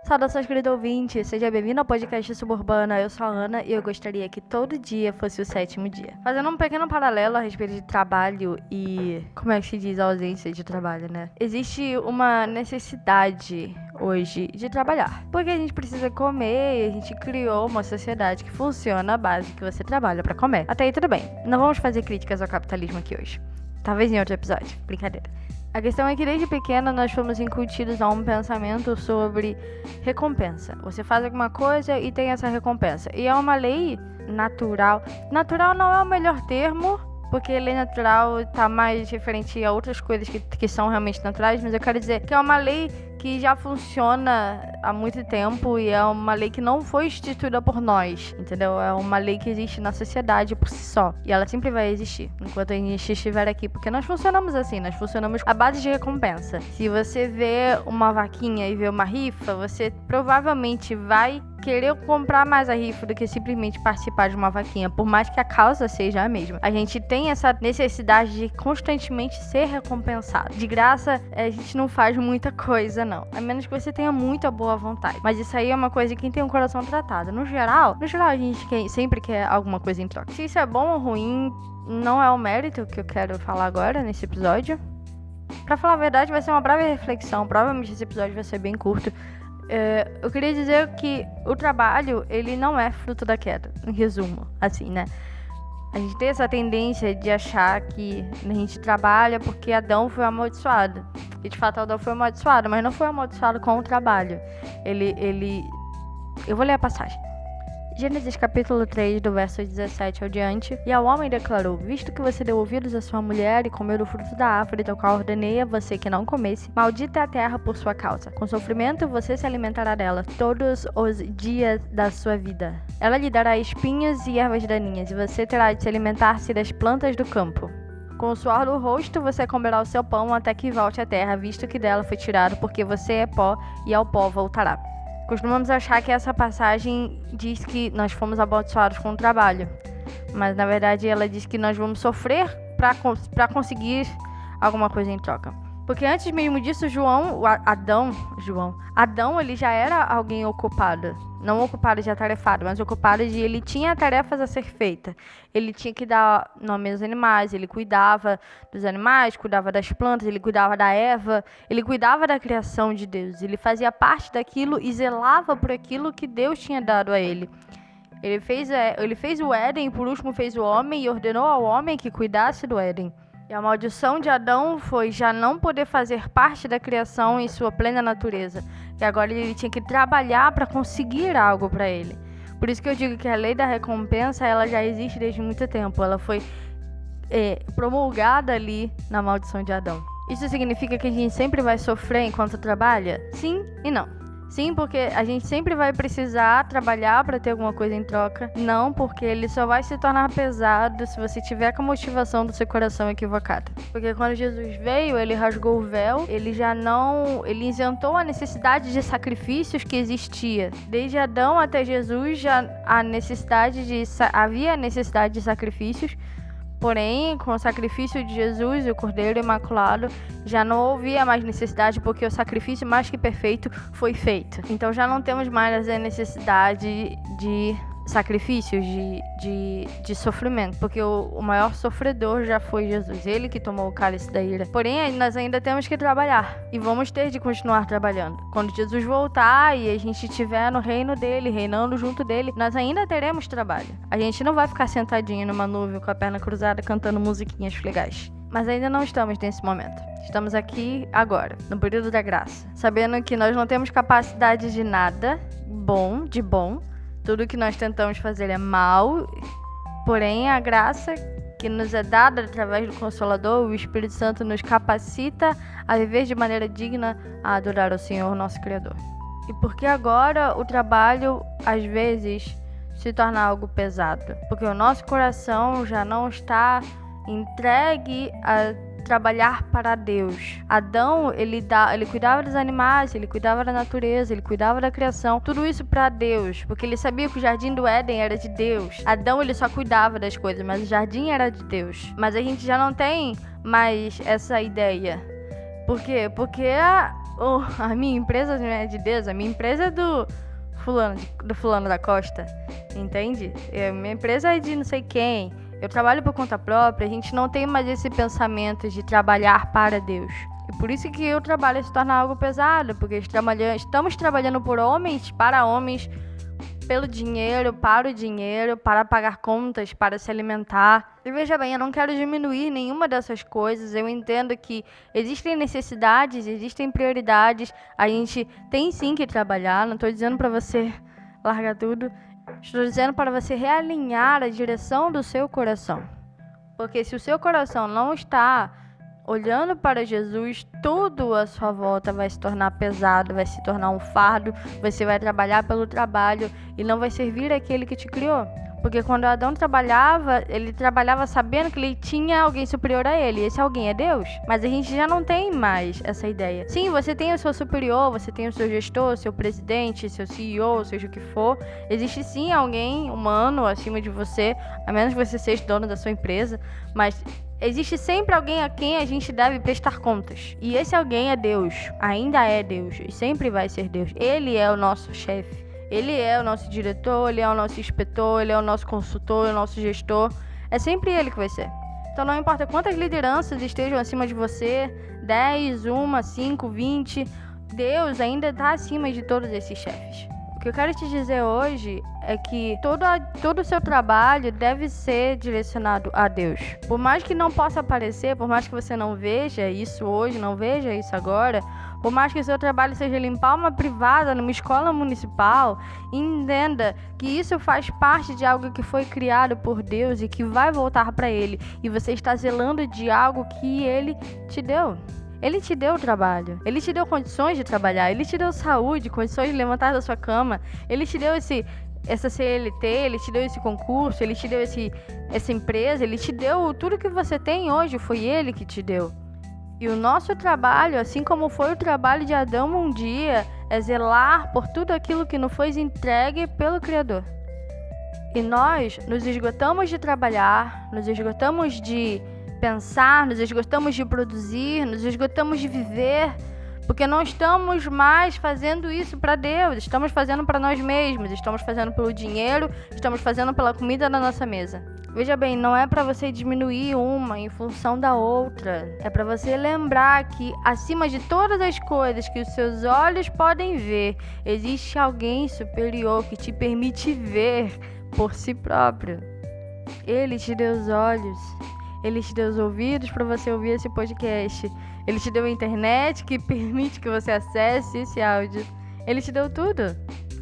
Saudações, querido ouvinte, seja bem-vindo ao podcast Suburbana. Eu sou a Ana e eu gostaria que todo dia fosse o 7º dia. Fazendo um pequeno paralelo a respeito de trabalho e, como é que se diz, a ausência de trabalho, né? Existe uma necessidade hoje de trabalhar, porque a gente precisa comer e a gente criou uma sociedade que funciona à base que você trabalha pra comer. Até aí tudo bem, não vamos fazer críticas ao capitalismo aqui hoje. Talvez em outro episódio, brincadeira. A questão é que desde pequena nós fomos incutidos a um pensamento sobre recompensa. Você faz alguma coisa e tem essa recompensa. E é uma lei natural. Natural não é o melhor termo, porque lei natural está mais referente a outras coisas que são realmente naturais, mas eu quero dizer que é uma lei que já funciona há muito tempo e é uma lei que não foi instituída por nós, entendeu? É uma lei que existe na sociedade por si só e ela sempre vai existir enquanto a gente estiver aqui, porque nós funcionamos assim, nós funcionamos à base de recompensa. Se você vê uma vaquinha e vê uma rifa, você provavelmente vai querer comprar mais a rifa do que simplesmente participar de uma vaquinha, por mais que a causa seja a mesma. A gente tem essa necessidade de constantemente ser recompensado. De graça, a gente não faz muita coisa, não. A menos que você tenha muita boa vontade. Mas isso aí é uma coisa de quem tem um coração tratado. No geral a gente sempre quer alguma coisa em troca. Se isso é bom ou ruim, não é o mérito que eu quero falar agora nesse episódio. Pra falar a verdade, vai ser uma breve reflexão. Provavelmente esse episódio vai ser bem curto. Eu queria dizer que o trabalho, ele não é fruto da queda, em resumo, assim, né? A gente tem essa tendência de achar que a gente trabalha porque Adão foi amaldiçoado. E de fato Adão foi amaldiçoado, mas não foi amaldiçoado com o trabalho. Eu vou ler a passagem. Gênesis capítulo 3, do verso 17 ao diante. E ao homem declarou: visto que você deu ouvidos à sua mulher e comeu do fruto da árvore do qual ordenei a você que não comesse, maldita é a terra por sua causa. Com sofrimento você se alimentará dela todos os dias da sua vida. Ela lhe dará espinhos e ervas daninhas, e você terá de se alimentar-se das plantas do campo. Com o suor do rosto você comerá o seu pão até que volte à terra, visto que dela foi tirado, porque você é pó e ao pó voltará. Costumamos achar que essa passagem diz que nós fomos amaldiçoados com o trabalho, mas na verdade ela diz que nós vamos sofrer para conseguir alguma coisa em troca. Porque antes mesmo disso, Adão ele já era alguém ocupado, não ocupado de atarefado, mas ocupado de ele tinha tarefas a ser feitas. Ele tinha que dar nome aos animais, ele cuidava dos animais, cuidava das plantas, ele cuidava da erva, ele cuidava da criação de Deus. Ele fazia parte daquilo e zelava por aquilo que Deus tinha dado a ele. Ele fez o Éden e por último fez o homem e ordenou ao homem que cuidasse do Éden. E a maldição de Adão foi já não poder fazer parte da criação em sua plena natureza. E agora ele tinha que trabalhar para conseguir algo para ele. Por isso que eu digo que a lei da recompensa ela já existe desde muito tempo. Ela foi promulgada ali na maldição de Adão. Isso significa que a gente sempre vai sofrer enquanto trabalha? Sim e não. Sim, porque a gente sempre vai precisar trabalhar para ter alguma coisa em troca. Não, porque ele só vai se tornar pesado se você tiver com a motivação do seu coração equivocada. Porque quando Jesus veio, ele rasgou o véu, ele isentou a necessidade de sacrifícios que existia. Desde Adão até Jesus já havia necessidade de sacrifícios. Porém, com o sacrifício de Jesus, o Cordeiro Imaculado, já não havia mais necessidade, porque o sacrifício mais que perfeito foi feito. Então já não temos mais a necessidade de sacrifícios, de sofrimento, porque o maior sofredor já foi Jesus, ele que tomou o cálice da ira. Porém, nós ainda temos que trabalhar, e vamos ter de continuar trabalhando. Quando Jesus voltar e a gente estiver no reino dele, reinando junto dele, nós ainda teremos trabalho. A gente não vai ficar sentadinho numa nuvem com a perna cruzada cantando musiquinhas legais. Mas ainda não estamos nesse momento. Estamos aqui agora, no período da graça, sabendo que nós não temos capacidade de nada de bom. Tudo que nós tentamos fazer é mal, porém a graça que nos é dada através do Consolador, o Espírito Santo nos capacita a viver de maneira digna a adorar o Senhor, nosso Criador. E porque agora o trabalho, às vezes, se torna algo pesado, porque o nosso coração já não está entregue a trabalhar para Deus. Adão, ele cuidava dos animais, ele cuidava da natureza, ele cuidava da criação, tudo isso para Deus, porque ele sabia que o jardim do Éden era de Deus. Adão, ele só cuidava das coisas, mas o jardim era de Deus. Mas a gente já não tem mais essa ideia. Por quê? Porque A minha empresa não é de Deus, a minha empresa é do fulano da Costa, entende? Minha empresa é de não sei quem, eu trabalho por conta própria, a gente não tem mais esse pensamento de trabalhar para Deus. E por isso que o trabalho se torna algo pesado, porque estamos trabalhando por homens, para homens, pelo dinheiro, para pagar contas, para se alimentar. E veja bem, eu não quero diminuir nenhuma dessas coisas. Eu entendo que existem necessidades, existem prioridades. A gente tem sim que trabalhar. Não estou dizendo para você largar tudo. Estou dizendo para você realinhar a direção do seu coração. Porque se o seu coração não está olhando para Jesus, tudo à sua volta vai se tornar pesado, vai se tornar um fardo, você vai trabalhar pelo trabalho e não vai servir aquele que te criou. Porque quando Adão trabalhava, ele trabalhava sabendo que ele tinha alguém superior a ele, e esse alguém é Deus. Mas a gente já não tem mais essa ideia. Sim, você tem o seu superior, você tem o seu gestor, seu presidente, seu CEO, seja o que for. Existe sim alguém humano acima de você, a menos que você seja dono da sua empresa, mas existe sempre alguém a quem a gente deve prestar contas. E esse alguém é Deus. Ainda é Deus. E sempre vai ser Deus. Ele é o nosso chefe. Ele é o nosso diretor, ele é o nosso inspetor, ele é o nosso consultor, o nosso gestor. É sempre ele que vai ser. Então não importa quantas lideranças estejam acima de você, 10, 1, 5, 20, Deus ainda está acima de todos esses chefes. O que eu quero te dizer hoje é que todo o seu trabalho deve ser direcionado a Deus. Por mais que não possa aparecer, por mais que você não veja isso hoje, não veja isso agora, por mais que o seu trabalho seja limpar uma privada numa escola municipal, entenda que isso faz parte de algo que foi criado por Deus e que vai voltar para Ele. E você está zelando de algo que Ele te deu. Ele te deu trabalho, ele te deu condições de trabalhar, ele te deu saúde, condições de levantar da sua cama, ele te deu essa CLT, ele te deu esse concurso, ele te deu essa empresa, ele te deu tudo que você tem hoje, foi ele que te deu. E o nosso trabalho, assim como foi o trabalho de Adão um dia, é zelar por tudo aquilo que nos foi entregue pelo Criador. E nós nos esgotamos de trabalhar, nos esgotamos de pensar, nos esgotamos de produzir, nos esgotamos de viver, porque não estamos mais fazendo isso para Deus, estamos fazendo para nós mesmos, estamos fazendo pelo dinheiro, estamos fazendo pela comida na nossa mesa. Veja bem, não é para você diminuir uma em função da outra, é para você lembrar que acima de todas as coisas que os seus olhos podem ver, existe alguém superior que te permite ver por si próprio. Ele te deu os olhos, ele te deu os ouvidos para você ouvir esse podcast. Ele te deu a internet que permite que você acesse esse áudio. Ele te deu tudo.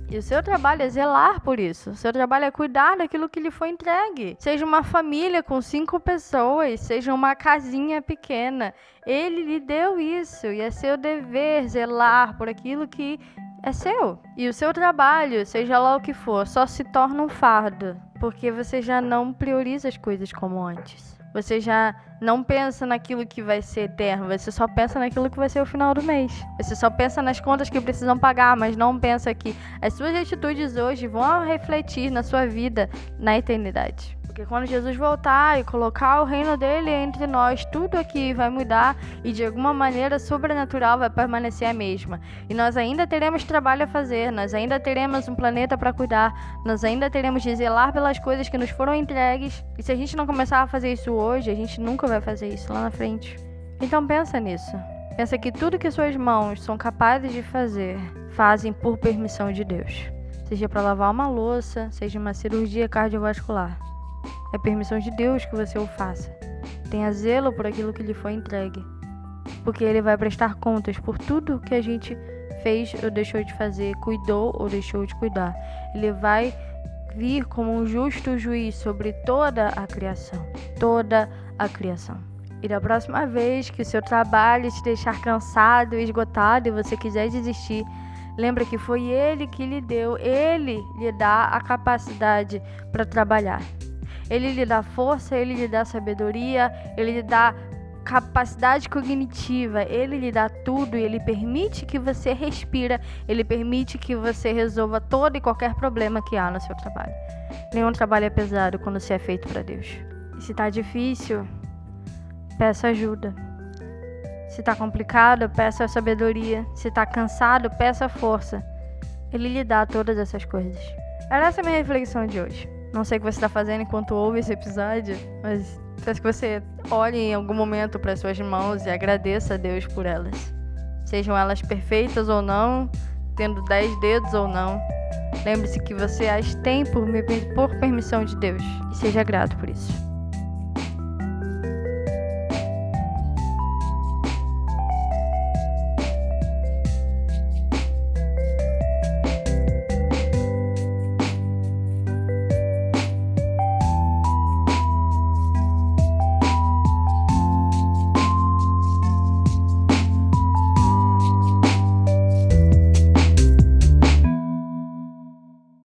E o seu trabalho é zelar por isso. O seu trabalho é cuidar daquilo que lhe foi entregue. Seja uma família com 5 pessoas, seja uma casinha pequena. Ele lhe deu isso e é seu dever zelar por aquilo que é seu. E o seu trabalho, seja lá o que for, só se torna um fardo, porque você já não prioriza as coisas como antes. Você já não pensa naquilo que vai ser eterno, você só pensa naquilo que vai ser o final do mês. Você só pensa nas contas que precisam pagar, mas não pensa que as suas atitudes hoje vão refletir na sua vida na eternidade. Porque quando Jesus voltar e colocar o reino dele entre nós, tudo aqui vai mudar e de alguma maneira sobrenatural vai permanecer a mesma. E nós ainda teremos trabalho a fazer, nós ainda teremos um planeta para cuidar, nós ainda teremos de zelar pelas coisas que nos foram entregues. E se a gente não começar a fazer isso hoje, a gente nunca vai fazer isso lá na frente. Então pensa nisso. Pensa que tudo que suas mãos são capazes de fazer, fazem por permissão de Deus. Seja para lavar uma louça, seja uma cirurgia cardiovascular. É permissão de Deus que você o faça. Tenha zelo por aquilo que lhe foi entregue. Porque Ele vai prestar contas por tudo que a gente fez ou deixou de fazer, cuidou ou deixou de cuidar. Ele vai vir como um justo juiz sobre toda a criação. Toda a criação. E da próxima vez que o seu trabalho te deixar cansado e esgotado e você quiser desistir, lembra que foi Ele que lhe deu, Ele lhe dá a capacidade para trabalhar. Ele lhe dá força, Ele lhe dá sabedoria, Ele lhe dá capacidade cognitiva, Ele lhe dá tudo e Ele permite que você respira, Ele permite que você resolva todo e qualquer problema que há no seu trabalho. Nenhum trabalho é pesado quando se é feito para Deus. E se está difícil, peça ajuda. Se Se tá complicado, peça a sabedoria. Se tá cansado, peça a força. Ele lhe dá todas essas coisas. Era essa a minha reflexão de hoje. Não sei o que você tá fazendo enquanto ouve esse episódio, mas peço que você olhe em algum momento para suas mãos e agradeça a Deus por elas. Sejam elas perfeitas ou não, tendo 10 dedos ou não. Lembre-se que você as tem por permissão de Deus e seja grato por isso.